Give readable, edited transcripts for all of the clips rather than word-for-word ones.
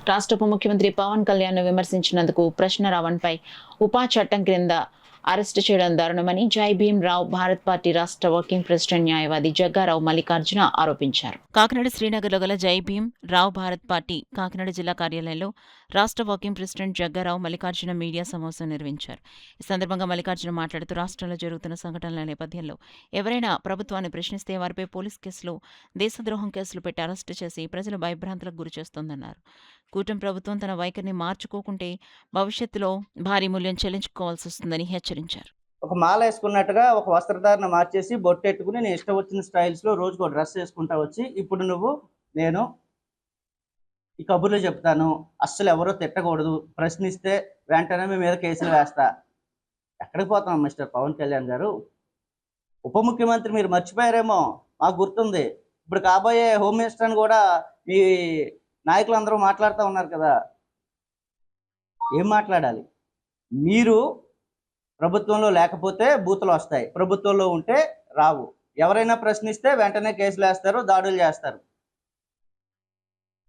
రాష్ట్ర ఉప ముఖ్యమంత్రి పవన్ కళ్యాణ్ విమర్శించినందుకు ప్రశ్న రావణ్పై ఉపా చట్టం క్రింద అరెస్టు చేయడం దారుణమని జై భీమ్ రావ్ భారత్ పార్టీ రాష్ట్ర వర్కింగ్ ప్రెసిడెంట్ న్యాయవాది జగ్గారావు మల్లికార్జున ఆరోపించారు. కాకినాడ శ్రీనగర్లో గల జై భీమ్ రావ్ భారత్ పార్టీ కాకినాడ జిల్లా కార్యాలయంలో రాష్ట్ర working president Jagga Rao Mallikarjuna media సమావేశం నిర్వహించారు. ఈ సందర్భంగా మల్లికార్జున మాట్లాడుతూ రాష్ట్రంలో జరుగుతున్న సంఘటనల నేపథ్యంలో ఎవరైనా ప్రభుత్వాన్ని ప్రశ్నిస్తే వారిపై పోలీస్ కేసులు, దేశద్రోహం కేసులు పెట్టి అరెస్టు చేసి ప్రజలు భయభ్రాంతులకు గురిచేస్తోందన్నారు. కూటమి ప్రభుత్వం తన వైఖరిని మార్చుకోకుంటే భవిష్యత్తులో భారీ మూల్యం చెల్లించుకోవాల్సి వస్తుందని హెచ్చరించారు. ఒక మాల వేసుకున్నట్టుగా ఒక వస్త్రధారణ మార్చేసి బొట్టెట్టుకుని నేను ఇష్టం వచ్చిన స్టైల్స్లో రోజుకో డ్రెస్ వేసుకుంటా వచ్చి ఇప్పుడు నేను ఈ కబుర్లు చెప్తాను, అస్సలు ఎవరో తిట్టకూడదు, ప్రశ్నిస్తే వెంటనే మీ మీద కేసులు వేస్తా. ఎక్కడికి పోతాం మిస్టర్ పవన్ కళ్యాణ్ గారు? ఉప ముఖ్యమంత్రి మీరు మర్చిపోయారేమో, మాకు గుర్తుంది. ఇప్పుడు కాబోయే హోమ్ మినిస్టర్ అని కూడా మీ నాయకులందరూ మాట్లాడుతూ ఉన్నారు కదా. ఏం మాట్లాడాలి? మీరు ప్రభుత్వంలో లేకపోతే బూతులు వస్తాయి, ప్రభుత్వంలో ఉంటే రావు. ఎవరైనా ప్రశ్నిస్తే వెంటనే కేసులు వేస్తారు, దాడులు చేస్తారు.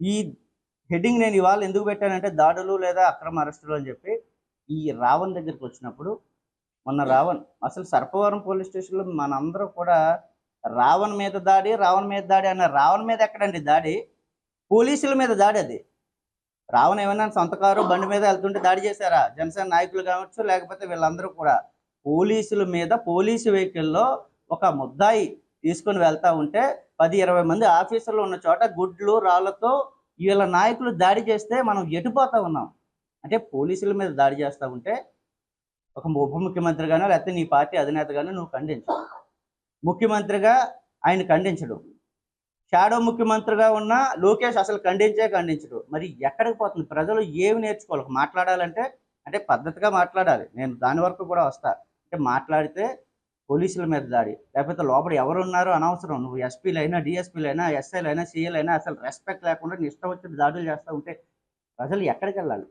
ఈ హెడ్డింగ్ నేను ఇవాళ ఎందుకు పెట్టానంటే దాడులు లేదా అక్రమ అరెస్టులు అని చెప్పి. ఈ రావణ్ దగ్గరికి వచ్చినప్పుడు మొన్న రావణ్ అసలు సర్పవరం పోలీస్ స్టేషన్లో మనందరూ కూడా రావణ్ మీద దాడి అన్న. రావణ్ మీద ఎక్కడండి దాడి? పోలీసుల మీద దాడి. అది రావణ్ ఏమైనా సొంత కారు బండి మీద వెళ్తుంటే దాడి చేశారా? జనసేన నాయకులు కావచ్చు, లేకపోతే వీళ్ళందరూ కూడా పోలీసుల మీద పోలీసు వెహికల్లో ఒక ముద్దాయి తీసుకొని వెళ్తా ఉంటే 10-20 మంది ఆఫీసర్లు ఉన్న చోట గుడ్లు రాళ్లతో వీళ్ళ నాయకులు దాడి చేస్తే మనం ఎటుపోతా ఉన్నాం. అంటే పోలీసుల మీద దాడి చేస్తూ ఉంటే ఒక ఉప ముఖ్యమంత్రిగానో లేకపోతే నీ పార్టీ అధినేతగానో నువ్వు ఖండించు. ముఖ్యమంత్రిగా ఆయన ఖండించడు. షాడో ముఖ్యమంత్రిగా ఉన్న లోకేష్ అసలు ఖండించడు. మరి ఎక్కడికి పోతుంది? ప్రజలు ఏమి నేర్చుకోవాలి? మాట్లాడాలంటే అంటే పద్ధతిగా మాట్లాడాలి. నేను దాని వరకు కూడా వస్తా. అంటే మాట్లాడితే పోలీసుల మీద దాడి, లేకపోతే లోపల ఎవరున్నారో అనవసరం. నువ్వు ఎస్పీలైనా, డిఎస్పీలైనా, ఎస్ఐలైనా, సీఎలైనా అసలు రెస్పెక్ట్ లేకుండా నీ ఇష్టం వచ్చిన దాడులు చేస్తూ ఉంటే ప్రజలు ఎక్కడికి వెళ్ళాలి?